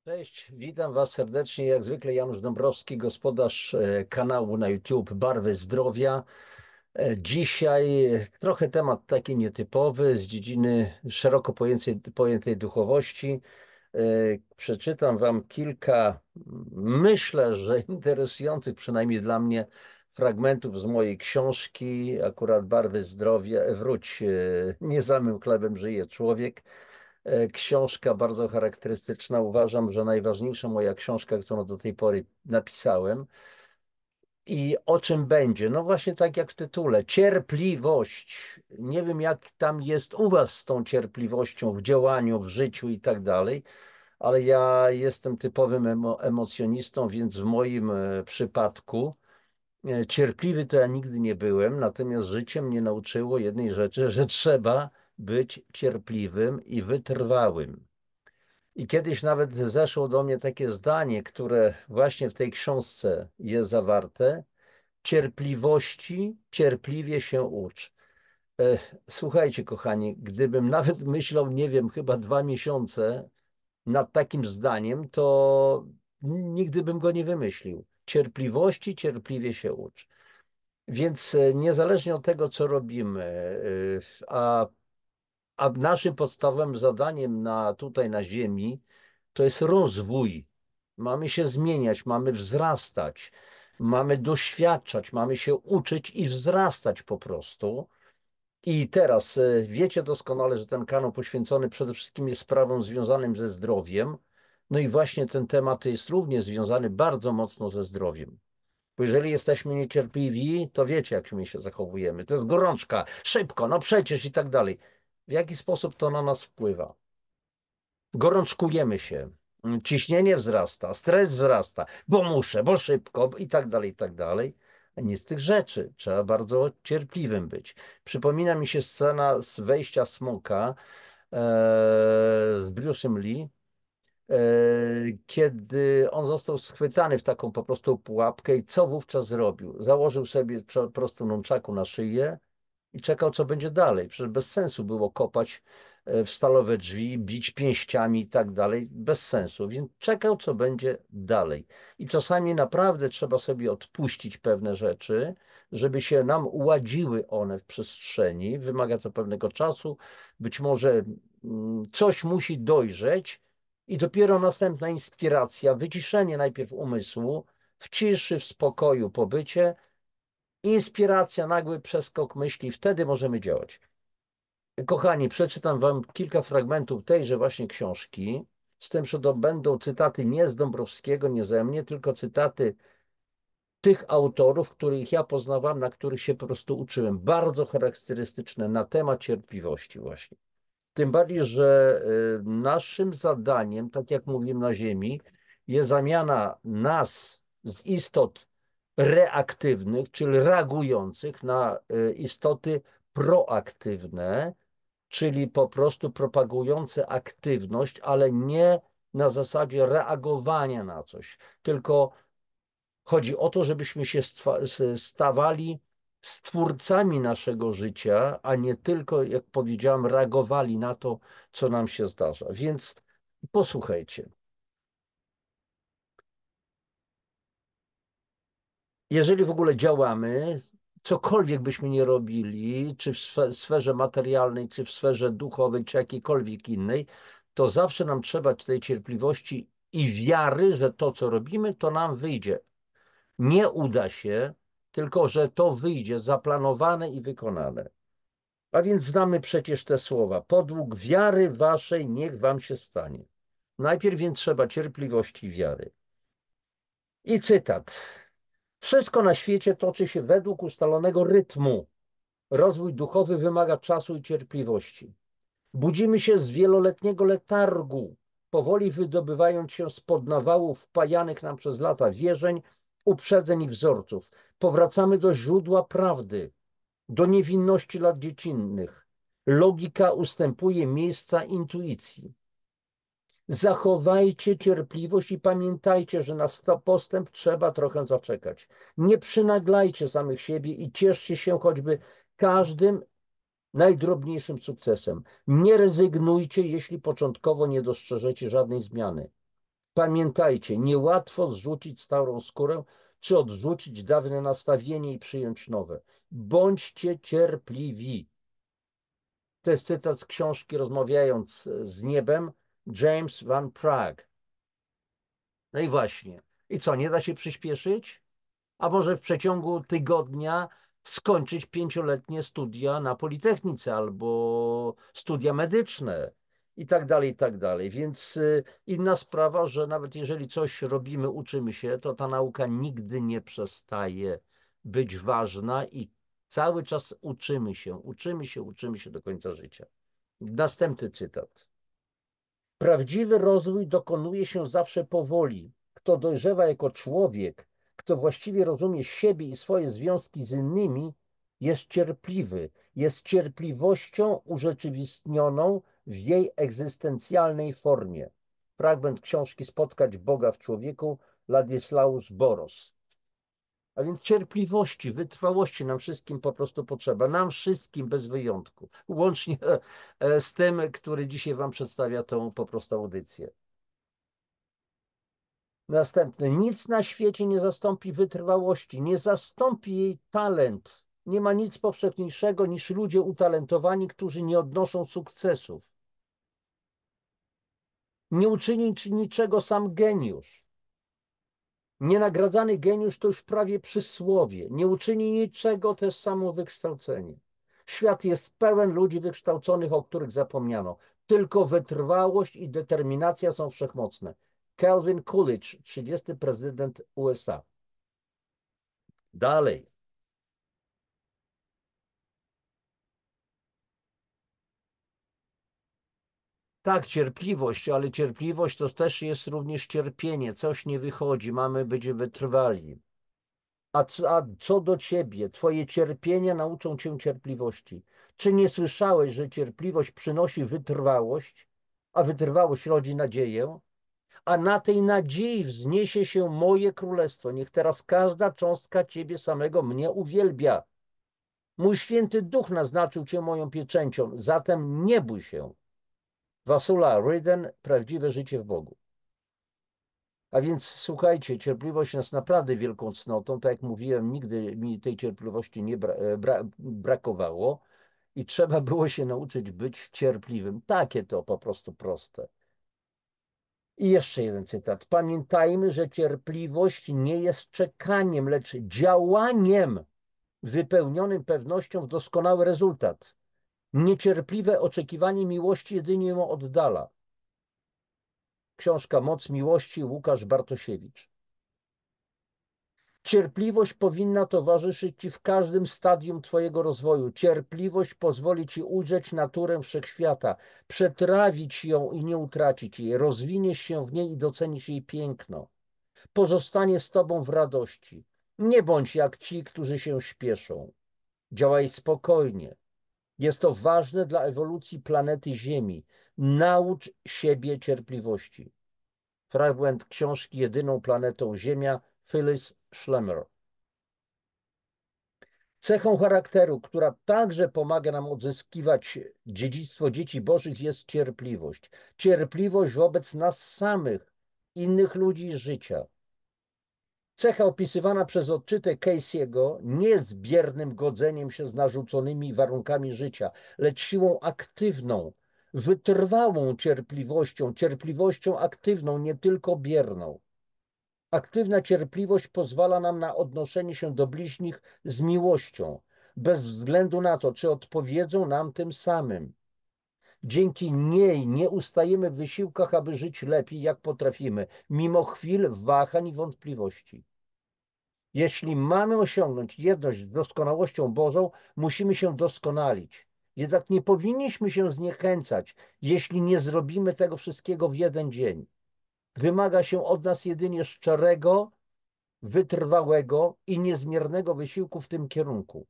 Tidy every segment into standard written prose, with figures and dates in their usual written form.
Cześć, witam Was serdecznie. Jak zwykle Janusz Dąbrowski, gospodarz kanału na YouTube Barwy Zdrowia. Dzisiaj trochę temat taki nietypowy z dziedziny szeroko pojętej duchowości. Przeczytam Wam kilka, myślę, że interesujących przynajmniej dla mnie fragmentów z mojej książki, akurat Barwy Zdrowia, nie samym chlebem żyje człowiek. Książka bardzo charakterystyczna. Uważam, że najważniejsza moja książka, którą do tej pory napisałem. I o czym będzie? No właśnie tak jak w tytule, cierpliwość. Nie wiem, jak tam jest u Was z tą cierpliwością w działaniu, w życiu i tak dalej, ale ja jestem typowym emocjonistą, więc w moim przypadku cierpliwy to ja nigdy nie byłem, natomiast życie mnie nauczyło jednej rzeczy, że trzeba być cierpliwym i wytrwałym. I kiedyś nawet zeszło do mnie takie zdanie, które właśnie w tej książce jest zawarte: cierpliwości, cierpliwie się ucz. Słuchajcie, kochani, gdybym nawet myślał, nie wiem, chyba 2 miesiące nad takim zdaniem, to nigdy bym go nie wymyślił. Cierpliwości, cierpliwie się ucz. Więc niezależnie od tego, co robimy, a naszym podstawowym zadaniem tutaj na Ziemi to jest rozwój. Mamy się zmieniać, mamy wzrastać, mamy doświadczać, mamy się uczyć i wzrastać po prostu. I teraz wiecie doskonale, że ten kanał poświęcony przede wszystkim jest sprawom związanym ze zdrowiem. No i właśnie ten temat jest również związany bardzo mocno ze zdrowiem. Bo jeżeli jesteśmy niecierpliwi, to wiecie, jak my się zachowujemy. To jest gorączka, szybko, no przecież i tak dalej. W jaki sposób to na nas wpływa? Gorączkujemy się, ciśnienie wzrasta, stres wzrasta, bo muszę, bo szybko i tak dalej, i tak dalej. A nic z tych rzeczy. Trzeba bardzo cierpliwym być. Przypomina mi się scena z Wejścia Smoka z Bruce'em Lee, kiedy on został schwytany w taką po prostu pułapkę i co wówczas zrobił? Założył sobie po prostu nunchaku na szyję i czekał, co będzie dalej. Przecież bez sensu było kopać w stalowe drzwi, bić pięściami i tak dalej. Bez sensu. Więc czekał, co będzie dalej. I czasami naprawdę trzeba sobie odpuścić pewne rzeczy, żeby się nam uładziły one w przestrzeni. Wymaga to pewnego czasu. Być może coś musi dojrzeć i dopiero następna inspiracja, wyciszenie najpierw umysłu, w ciszy, w spokoju, pobycie, inspiracja, nagły przeskok myśli, wtedy możemy działać. Kochani, przeczytam Wam kilka fragmentów tejże właśnie książki, z tym, że to będą cytaty nie z Dąbrowskiego, nie ze mnie, tylko cytaty tych autorów, których ja poznawam, na których się po prostu uczyłem. Bardzo charakterystyczne na temat cierpliwości właśnie. Tym bardziej, że naszym zadaniem, tak jak mówiłem na Ziemi, jest zamiana nas z istot reaktywnych, czyli reagujących na istoty proaktywne, czyli po prostu propagujące aktywność, ale nie na zasadzie reagowania na coś, tylko chodzi o to, żebyśmy się stawali stwórcami naszego życia, a nie tylko, jak powiedziałem, reagowali na to, co nam się zdarza. Więc posłuchajcie. Jeżeli w ogóle działamy, cokolwiek byśmy nie robili, czy w sferze materialnej, czy w sferze duchowej, czy jakiejkolwiek innej, to zawsze nam trzeba tej cierpliwości i wiary, że to, co robimy, to nam wyjdzie. Nie uda się, tylko że to wyjdzie zaplanowane i wykonane. A więc znamy przecież te słowa. Podług wiary waszej niech wam się stanie. Najpierw więc trzeba cierpliwości i wiary. I cytat. Wszystko na świecie toczy się według ustalonego rytmu. Rozwój duchowy wymaga czasu i cierpliwości. Budzimy się z wieloletniego letargu, powoli wydobywając się spod nawałów wpajanych nam przez lata wierzeń, uprzedzeń i wzorców. Powracamy do źródła prawdy, do niewinności lat dziecinnych. Logika ustępuje miejsca intuicji. Zachowajcie cierpliwość i pamiętajcie, że na postęp trzeba trochę zaczekać. Nie przynaglajcie samych siebie i cieszcie się choćby każdym najdrobniejszym sukcesem. Nie rezygnujcie, jeśli początkowo nie dostrzeżecie żadnej zmiany. Pamiętajcie, niełatwo zrzucić starą skórę, czy odrzucić dawne nastawienie i przyjąć nowe. Bądźcie cierpliwi. To jest cytat z książki Rozmawiając z niebem, James Van Praagh. No i właśnie. I co, nie da się przyspieszyć? A może w przeciągu tygodnia skończyć 5-letnie studia na Politechnice albo studia medyczne i tak dalej, i tak dalej. Więc inna sprawa, że nawet jeżeli coś robimy, uczymy się, to ta nauka nigdy nie przestaje być ważna i cały czas uczymy się, uczymy się, uczymy się do końca życia. Następny cytat. Prawdziwy rozwój dokonuje się zawsze powoli. Kto dojrzewa jako człowiek, kto właściwie rozumie siebie i swoje związki z innymi, jest cierpliwy, jest cierpliwością urzeczywistnioną w jej egzystencjalnej formie. Fragment książki Spotkać Boga w człowieku, Ladislaus Boros. A więc cierpliwości, wytrwałości nam wszystkim po prostu potrzeba. Nam wszystkim bez wyjątku. Łącznie z tym, który dzisiaj Wam przedstawia tą po prostu audycję. Następny. Nic na świecie nie zastąpi wytrwałości, nie zastąpi jej talent. Nie ma nic powszechniejszego niż ludzie utalentowani, którzy nie odnoszą sukcesów. Nie uczyni niczego sam geniusz. Nienagradzany geniusz to już prawie przysłowie. Nie uczyni niczego też samo wykształcenie. Świat jest pełen ludzi wykształconych, o których zapomniano. Tylko wytrwałość i determinacja są wszechmocne. Calvin Coolidge, 30. prezydent USA. Dalej. Tak, cierpliwość, ale cierpliwość to też jest również cierpienie. Coś nie wychodzi, mamy być wytrwali. A co do ciebie, twoje cierpienia nauczą cię cierpliwości. Czy nie słyszałeś, że cierpliwość przynosi wytrwałość, a wytrwałość rodzi nadzieję? A na tej nadziei wzniesie się moje królestwo. Niech teraz każda cząstka ciebie samego mnie uwielbia. Mój święty duch naznaczył cię moją pieczęcią, zatem nie bój się. Wasula Ryden, Prawdziwe życie w Bogu. A więc słuchajcie, cierpliwość jest naprawdę wielką cnotą. Tak jak mówiłem, nigdy mi tej cierpliwości nie brakowało i trzeba było się nauczyć być cierpliwym. Takie to po prostu proste. I jeszcze jeden cytat. Pamiętajmy, że cierpliwość nie jest czekaniem, lecz działaniem wypełnionym pewnością w doskonały rezultat. Niecierpliwe oczekiwanie miłości jedynie ją oddala. Książka Moc miłości, Łukasz Bartosiewicz. Cierpliwość powinna towarzyszyć Ci w każdym stadium Twojego rozwoju. Cierpliwość pozwoli Ci ujrzeć naturę wszechświata, przetrawić ją i nie utracić jej, rozwiniesz się w niej i docenisz jej piękno. Pozostanie z Tobą w radości. Nie bądź jak ci, którzy się śpieszą. Działaj spokojnie. Jest to ważne dla ewolucji planety Ziemi. Naucz siebie cierpliwości. Fragment książki Jedyną planetą Ziemia, Phyllis Schlemmer. Cechą charakteru, która także pomaga nam odzyskiwać dziedzictwo dzieci bożych, jest cierpliwość. Cierpliwość wobec nas samych, innych ludzi i życia. Cecha opisywana przez odczytę Casey'ego nie jest biernym godzeniem się z narzuconymi warunkami życia, lecz siłą aktywną, wytrwałą cierpliwością, cierpliwością aktywną, nie tylko bierną. Aktywna cierpliwość pozwala nam na odnoszenie się do bliźnich z miłością, bez względu na to, czy odpowiedzą nam tym samym. Dzięki niej nie ustajemy w wysiłkach, aby żyć lepiej, jak potrafimy, mimo chwil wahań i wątpliwości. Jeśli mamy osiągnąć jedność z doskonałością Bożą, musimy się doskonalić. Jednak nie powinniśmy się zniechęcać, jeśli nie zrobimy tego wszystkiego w jeden dzień. Wymaga się od nas jedynie szczerego, wytrwałego i niezmiernego wysiłku w tym kierunku.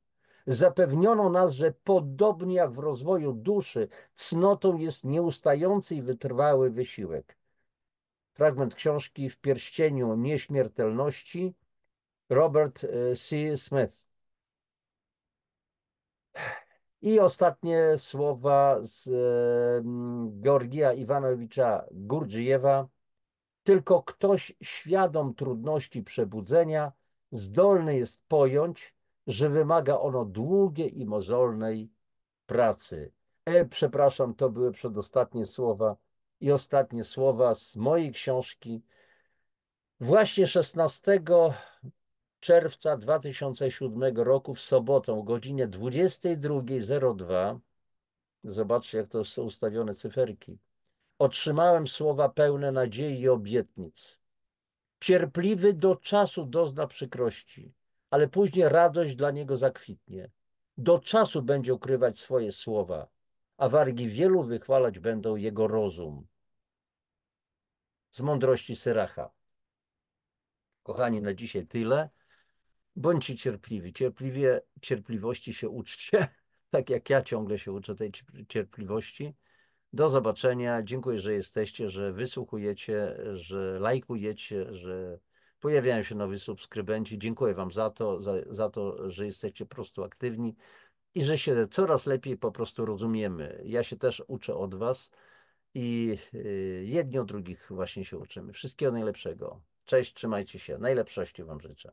Zapewniono nas, że podobnie jak w rozwoju duszy, cnotą jest nieustający i wytrwały wysiłek. Fragment książki W pierścieniu nieśmiertelności, Robert C. Smith. I ostatnie słowa z Georgija Iwanowicza Gurdjijewa. Tylko ktoś świadom trudności przebudzenia zdolny jest pojąć, że wymaga ono długiej i mozolnej pracy. Przepraszam, to były przedostatnie słowa i ostatnie słowa z mojej książki. Właśnie 16 czerwca 2007 roku w sobotę o godzinie 22:02, zobaczcie jak to są ustawione cyferki, otrzymałem słowa pełne nadziei i obietnic. Cierpliwy do czasu dozna przykrości, ale później radość dla niego zakwitnie. Do czasu będzie ukrywać swoje słowa, a wargi wielu wychwalać będą jego rozum. Z mądrości Syracha. Kochani, na dzisiaj tyle. Bądźcie cierpliwi. Cierpliwości się uczcie, tak jak ja ciągle się uczę tej cierpliwości. Do zobaczenia. Dziękuję, że jesteście, że wysłuchujecie, że lajkujecie, że pojawiają się nowi subskrybenci. Dziękuję Wam za to, że jesteście po prostu aktywni i że się coraz lepiej po prostu rozumiemy. Ja się też uczę od Was i jedni od drugich właśnie się uczymy. Wszystkiego najlepszego. Cześć, trzymajcie się. Najlepszości Wam życzę.